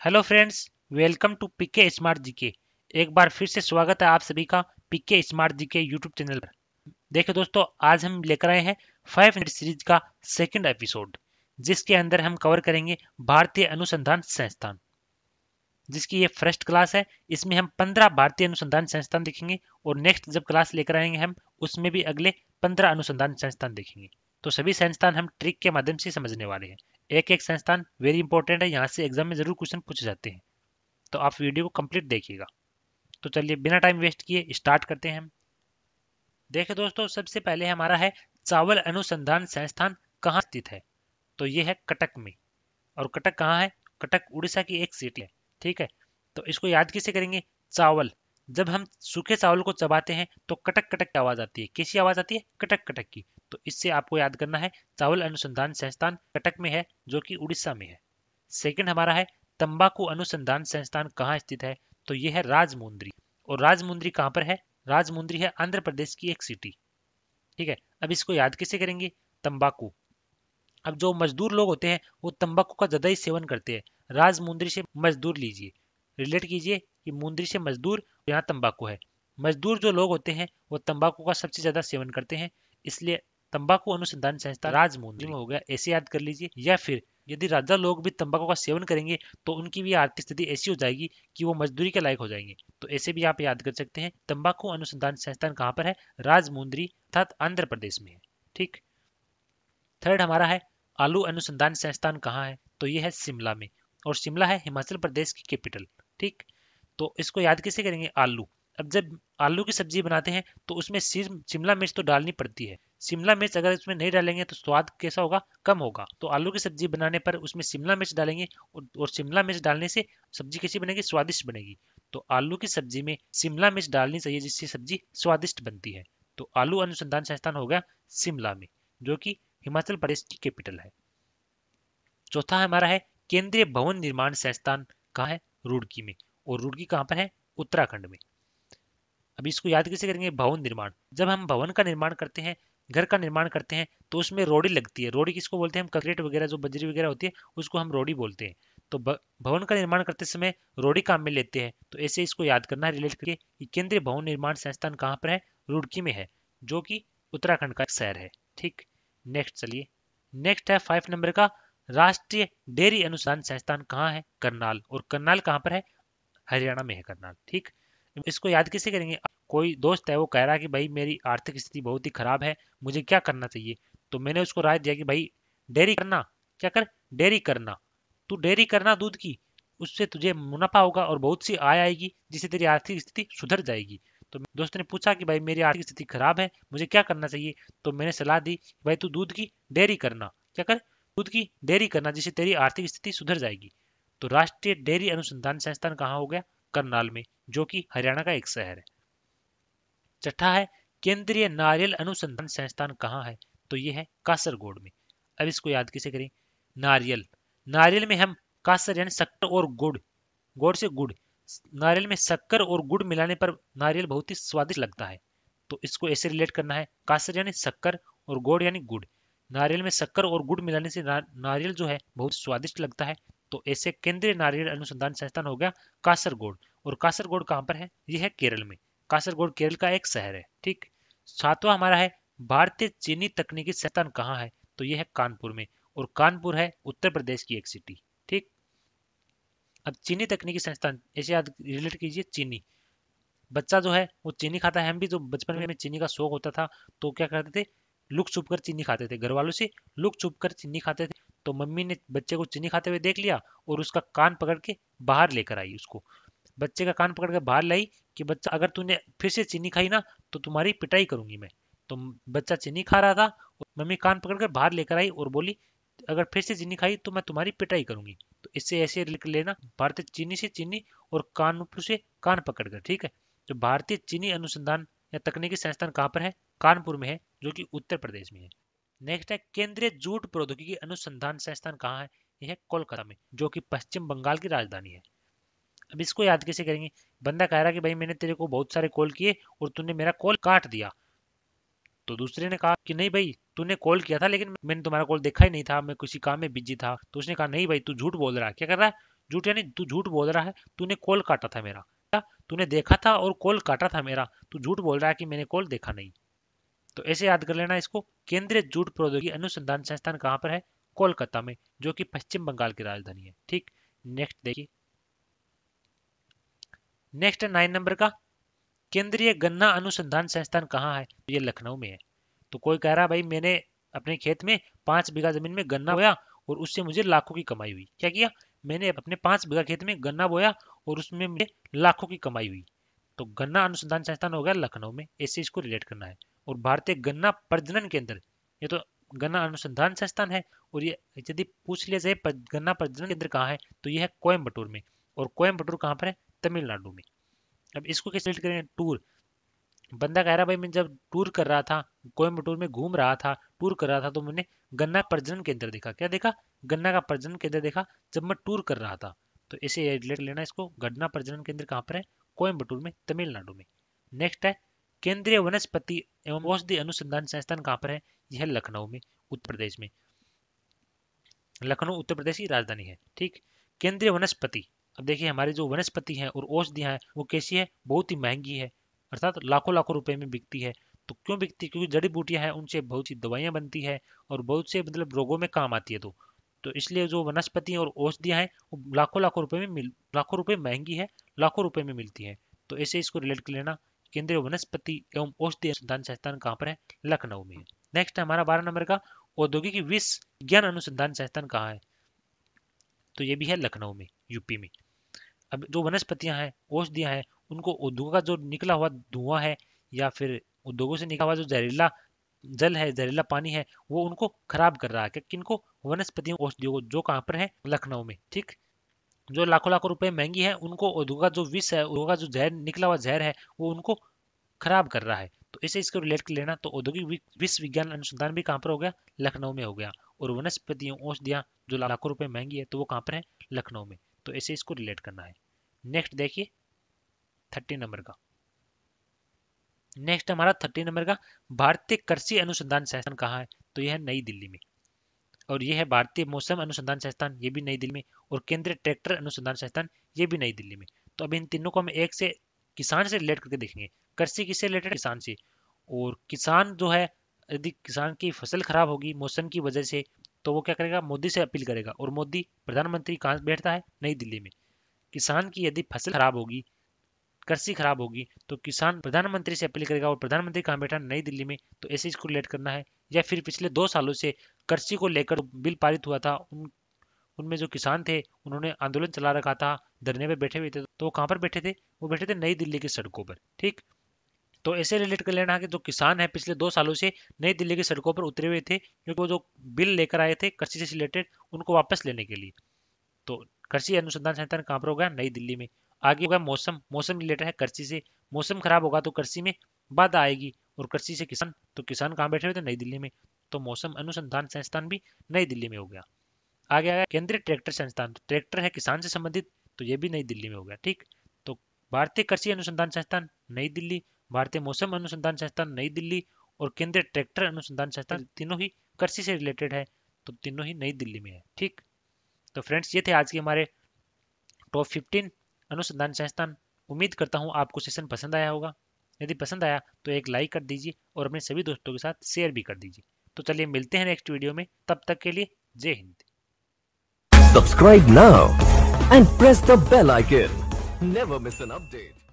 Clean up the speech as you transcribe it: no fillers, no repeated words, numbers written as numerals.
Hello friends, welcome to PK smart GK. एक बार फिर से स्वागत है आप सभी का PK smart GK YouTube channel पर। देखिए दोस्तों, आज हम लेकर आए हैं 5 मिनट सीरीज का सेकंड एपिसोड, जिसके अंदर हम कवर करेंगे भारतीय अनुसंधान संस्थान, जिसकी ये फर्स्ट क्लास है। इसमें हम 15 भारतीय अनुसंधान संस्थान देखेंगे और नेक्स्ट जब क्लास लेकर आएंगे हम उसमें भी अगले 15 अनुसंधान संस्थान देखेंगे। तो सभी संस्थान हम ट्रिक के माध्यम से समझने वाले हैं। एक एक संस्थान वेरी इंपॉर्टेंट है, यहाँ से एग्जाम में जरूर क्वेश्चन पूछे जाते हैं, तो आप वीडियो को कंप्लीट देखिएगा। तो चलिए बिना टाइम वेस्ट किए स्टार्ट करते हैं हम। देखिए दोस्तों, सबसे पहले हमारा है चावल अनुसंधान संस्थान कहाँ स्थित है। तो ये है कटक में। और कटक कहाँ है? कटक उड़ीसा की एक सिटी है। ठीक है, तो इसको याद कैसे करेंगे? चावल, जब हम सूखे चावल को चबाते हैं तो कटक कटक की आवाज आती है। कैसी आवाज आती है? कटक कटक की। तो इससे आपको याद करना है चावल अनुसंधान संस्थान कटक में है, जो कि उड़ीसा में है। सेकंड हमारा है तंबाकू अनुसंधान संस्थान कहाँ स्थित है। तो यह है राजमुंद्री। और राजमुंद्री कहाँ पर है? राजमुंद्री है आंध्र प्रदेश की एक सिटी। ठीक है, अब इसको याद कैसे करेंगे? तंबाकू, अब जो मजदूर लोग होते हैं वो तंबाकू का ज्यादा ही सेवन करते हैं। राजमुंद्री से मजदूर लीजिए, रिलेट कीजिए कि मुंद्री से मजदूर, यहाँ तंबाकू है। मजदूर जो लोग होते हैं वो तंबाकू का सबसे ज्यादा सेवन करते हैं, इसलिए तंबाकू अनुसंधान संस्थान राजमुंद्री में हो गया, ऐसे याद कर लीजिए। या फिर यदि राजा लोग भी तंबाकू का सेवन करेंगे तो उनकी भी आर्थिक स्थिति ऐसी हो जाएगी कि वो मजदूरी के लायक हो जाएंगे। तो ऐसे भी आप याद कर सकते हैं। तंबाकू अनुसंधान संस्थान कहाँ पर है? राजमुंद्री अर्थात आंध्र प्रदेश में है। ठीक। थर्ड हमारा है आलू अनुसंधान संस्थान कहाँ है। तो ये है शिमला में, और शिमला है हिमाचल प्रदेश की कैपिटल। ठीक, तो इसको याद कैसे करेंगे? आलू, अब जब आलू की सब्जी बनाते हैं तो उसमें सिर्फ शिमला मिर्च तो डालनी पड़ती है। शिमला मिर्च अगर उसमें नहीं डालेंगे तो स्वाद कैसा होगा? कम होगा। तो आलू की सब्जी बनाने पर उसमें शिमला मिर्च डालेंगे, और शिमला मिर्च डालने से सब्जी कैसी बनेगी? स्वादिष्ट बनेगी। तो आलू की सब्जी में शिमला मिर्च डालनी चाहिए, जिससे सब्जी स्वादिष्ट बनती है। तो आलू अनुसंधान संस्थान हो गया शिमला में, जो कि हिमाचल प्रदेश की कैपिटल है। चौथा हमारा है केंद्रीय भवन निर्माण संस्थान कहाँ है? रुड़की में। और रुड़की कहाँ पर है? उत्तराखंड में। अब इसको याद कैसे करेंगे? भवन निर्माण, जब हम भवन का निर्माण करते हैं, घर का निर्माण करते हैं, तो उसमें रोड़ी लगती है। रोड़ी किसको बोलते हैं? हम कंक्रीट वगैरह जो बजरी वगैरह होती है उसको हम रोड़ी बोलते हैं। तो भवन का निर्माण करते समय रोड़ी काम में लेते हैं। तो ऐसे इसको याद करना है, रिलेट करके कि केंद्रीय भवन निर्माण संस्थान कहाँ पर है? रुड़की में है, जो कि उत्तराखंड का एक शहर है। ठीक, नेक्स्ट चलिए। नेक्स्ट है 5 नंबर का राष्ट्रीय डेयरी अनुसंधान संस्थान कहाँ है? करनाल। और करनाल कहाँ पर है? हरियाणा में है करनाल। ठीक, इसको याद कैसे करेंगे? कोई दोस्त है वो कह रहा है कि भाई मेरी आर्थिक स्थिति बहुत ही खराब है, मुझे क्या करना चाहिए। तो मैंने उसको राय दिया कि भाई डेयरी करना। क्या कर? डेयरी करना। तू डेयरी करना दूध की, उससे तुझे मुनाफा होगा और बहुत सी आय आएगी, जिससे तेरी आर्थिक स्थिति सुधर जाएगी। तो दोस्त ने पूछा कि भाई मेरी आर्थिक स्थिति खराब है, मुझे क्या करना चाहिए। तो मैंने सलाह दी कि भाई तू दूध की डेयरी करना। क्या कर? दूध की डेयरी करना, जिससे तेरी आर्थिक स्थिति सुधर जाएगी। तो राष्ट्रीय डेयरी अनुसंधान संस्थान कहाँ हो गया? करनाल में, जो कि हरियाणा का एक शहर है। छठा है केंद्रीय नारियल अनुसंधान संस्थान कहाँ है? तो ये है कासरगोड में। अब इसको याद कैसे करें? नारियल, नारियल में हम कासर यानी शक्कर और गुड़, गुड़ से गुड़, नारियल में शक्कर और गुड़ मिलाने पर नारियल बहुत ही स्वादिष्ट लगता है। तो इसको ऐसे रिलेट करना है, कासर यानी शक्कर और गुड़ यानी गुड़। नारियल में शक्कर और गुड़ मिलाने से नारियल जो है बहुत स्वादिष्ट लगता है। तो ऐसे केंद्रीय नारियल अनुसंधान संस्थान हो गया कासरगोड। और कासरगोड कहाँ पर है? यह है केरल में। कासरगोड केरल का एक शहर है। ठीक, सातवां हमारा है भारतीय चीनी तकनीकी संस्थान कहाँ है? तो यह है कानपुर में। और कानपुर है उत्तर प्रदेश की एक सिटी। ठीक, अब चीनी तकनीकी संस्थान ऐसे याद रिलेट कीजिए। चीनी, बच्चा जो है वो चीनी खाता है। हम भी जो बचपन में चीनी का शौक होता था तो क्या करते थे? लुक छुप कर चीनी खाते थे, घर वालों से लुक छुप कर चीनी खाते थे। तो मम्मी ने बच्चे को चीनी खाते हुए देख लिया और उसका कान पकड़ के बाहर लेकर आई उसको। बच्चे का कान पकड़ कर बाहर लाई कि बच्चा अगर तूने फिर से चीनी खाई ना तो तुम्हारी पिटाई करूंगी मैं। तो बच्चा चीनी खा रहा था और मम्मी कान पकड़ कर बाहर लेकर आई और बोली अगर फिर से चीनी खाई तो मैं तुम्हारी पिटाई करूंगी। तो इससे ऐसे लिख लेना, भारतीय चीनी से चीनी और कानपुर से कान पकड़ कर। ठीक है, तो भारतीय चीनी अनुसंधान या तकनीकी संस्थान कहाँ पर है? कानपुर में है, जो कि उत्तर प्रदेश में है। नेक्स्ट है केंद्रीय जूट प्रौद्योगिकी अनुसंधान संस्थान कहाँ है? यह है कोलकाता में, जो कि पश्चिम बंगाल की राजधानी है। अब इसको याद कैसे करेंगे? बंदा कह रहा कि भाई मैंने तेरे को बहुत सारे कॉल किए और तूने मेरा कॉल काट दिया। तो दूसरे ने कहा कि नहीं भाई, तूने कॉल किया था लेकिन मैंने तुम्हारा कॉल देखा ही नहीं था, मैं किसी काम में बिजी था। तो उसने कहा नहीं भाई, तू झूठ बोल रहा है। क्या कर रहा है? झूठ यानी तू झूठ बोल रहा है, तूने कॉल काटा था मेरा, तूने देखा था और कॉल काटा था मेरा, तू झूठ बोल रहा है कि मैंने कॉल देखा नहीं। तो ऐसे याद कर लेना इसको। केंद्रीय जूट प्रौद्योगिकी अनुसंधान संस्थान कहाँ पर है? कोलकाता में, जो कि पश्चिम बंगाल की राजधानी है। ठीक, नेक्स्ट देखिए। नेक्स्ट है 9 नंबर का, केंद्रीय गन्ना अनुसंधान संस्थान कहाँ है? तो ये लखनऊ में है। तो कोई कह रहा है भाई मैंने अपने खेत में 5 बीघा जमीन में गन्ना बोया और उससे मुझे लाखों की कमाई हुई। क्या किया? मैंने अपने 5 बीघा खेत में गन्ना बोया और उसमें मुझे लाखों की कमाई हुई। तो गन्ना अनुसंधान संस्थान हो गया लखनऊ में, ऐसे इसको रिलेट करना है। और भारतीय गन्ना प्रजनन केंद्र, ये तो गन्ना अनुसंधान संस्थान है, और ये यदि पूछ लिया जाए गन्ना प्रजनन केंद्र कहाँ है, तो ये है कोयम्बटूर में। और कोयम्बटूर कहाँ पर है? तमिलनाडु में। अब इसको कैसे रिलेट करें? टूर, बंदा कह रहा भाई मैं जब टूर कर रहा था, कोयम्बटूर में घूम रहा था, टूर कर रहा था, तो मैंने गन्ना प्रजनन केंद्र देखा। क्या देखा? गन्ना का प्रजनन केंद्र देखा जब मैं टूर कर रहा था। तो ऐसे रिलेट लेना इसको। गन्ना प्रजनन केंद्र कहाँ पर है? कोयम्बटूर में, तमिलनाडु में। नेक्स्ट है, केंद्रीय वनस्पति एवं औषधि अनुसंधान संस्थान कहाँ पर है? यह लखनऊ में, उत्तर प्रदेश में। लखनऊ उत्तर प्रदेश की राजधानी है। ठीक, केंद्रीय वनस्पति, अब देखिए हमारी जो वनस्पति है और औषधियां है वो कैसी है? बहुत ही महंगी है, अर्थात लाखों लाखों रुपए में बिकती है। तो क्यों बिकती है? क्योंकि जड़ी बूटियां हैं, उनसे बहुत सी दवाइयां बनती है और बहुत से मतलब रोगों में काम आती है। तो इसलिए जो वनस्पति और औषधियां हैं वो लाखों लाखों रुपए में लाखों रुपए महंगी है, लाखों रुपए में मिलती है। तो ऐसे इसको रिलेट कर लेना। केंद्रीय वनस्पति एवं औषधि अनुसंधान संस्थान कहाँ पर है? लखनऊ में है। नेक्स्ट है हमारा 12 नंबर का, औद्योगिक विज्ञान अनुसंधान संस्थान कहाँ है? तो ये भी है लखनऊ में, यूपी में। अब जो वनस्पतियां हैं, औषधियां हैं, उनको उद्योग का जो निकला हुआ धुआं है या फिर उद्योगों से निकला हुआ जो जहरीला जल है, जहरीला पानी है, वो उनको खराब कर रहा है। किनको? वनस्पतियों औषधियों को, जो कहाँ पर है? लखनऊ में। ठीक, जो लाखों लाखों रुपए महंगी है, उनको उद्योग का जो विष है, उद्योग का जो जहर निकला हुआ जहर है, वो उनको खराब कर रहा है। तो इसे इसको रिलेट कर लेना। तो औद्योगिक विश्व विज्ञान अनुसंधान भी कहाँ पर हो गया? लखनऊ में हो गया। और वनस्पतियों औषधियां जो लाखों रुपए महंगी है, तो वो कहाँ पर है? लखनऊ में। तो ऐसे इसको रिलेट करना है। नेक्स्ट देखिए 30 नंबर का। नेक्स्ट हमारा 30 नंबर का, भारतीय कृषि अनुसंधान संस्थान कहाँ है? तो यह है नई दिल्ली में। और यह है भारतीय मौसम अनुसंधान संस्थान, ये भी नई दिल्ली में। और केंद्रीय ट्रैक्टर अनुसंधान संस्थान, ये भी नई दिल्ली में। तो अब इन तीनों को हम एक से किसान से रिलेट करके देखेंगे। कृषि किससे रिलेटेड? किसान से। और किसान जो है, यदि किसान की फसल खराब होगी मौसम की वजह से, तो वो क्या करेगा? मोदी से अपील करेगा। और मोदी प्रधानमंत्री कहाँ बैठता है? नई दिल्ली में। किसान की यदि फसल खराब होगी, कृषि खराब होगी, तो किसान प्रधानमंत्री से अपील करेगा। और प्रधानमंत्री कहाँ बैठा? नई दिल्ली में। तो ऐसे इसको रिलेट करना है। या फिर पिछले 2 सालों से कृषि को लेकर बिल पारित हुआ था, उनमें जो किसान थे उन्होंने आंदोलन चला रखा था, धरने पे बैठे हुए थे। तो वो कहाँ पर बैठे थे? वो बैठे थे नई दिल्ली की सड़कों पर। ठीक, तो ऐसे रिलेट कर लेना कि जो किसान है पिछले 2 सालों से नई दिल्ली की सड़कों पर उतरे हुए थे, क्योंकि वो जो बिल लेकर आए थे कृषि से रिलेटेड, उनको वापस लेने के लिए। तो कृषि अनुसंधान संस्थान कहाँ पर होगा? नई दिल्ली में। आगे होगा मौसम, मौसम रिलेटेड है कृषि से। मौसम खराब होगा तो कृषि में बाधा आएगी। और कृषि से किसान, तो किसान कहाँ बैठे हुए थे? नई दिल्ली में। तो मौसम अनुसंधान संस्थान भी नई दिल्ली में हो गया। आगे आया केंद्रीय ट्रैक्टर संस्थान, तो ट्रैक्टर है किसान से संबंधित, तो ये भी नई दिल्ली में हो गया। ठीक, तो भारतीय कृषि अनुसंधान संस्थान नई दिल्ली, भारतीय मौसम अनुसंधान संस्थान नई दिल्ली, और केंद्रीय ट्रैक्टर अनुसंधान संस्थान, तीनों ही कृषि से रिलेटेड है, तो तीनों ही नई दिल्ली में है। ठीक, तो फ्रेंड्स ये थे आज के हमारे टॉप 15 अनुसंधान संस्थान। उम्मीद करता हूँ आपको सेशन पसंद आया होगा। यदि पसंद आया तो एक लाइक कर दीजिए और अपने सभी दोस्तों के साथ शेयर भी कर दीजिए। तो चलिए मिलते हैं नेक्स्ट वीडियो में, तब तक के लिए जय Hind. Subscribe now and press the bell icon. Never miss an update.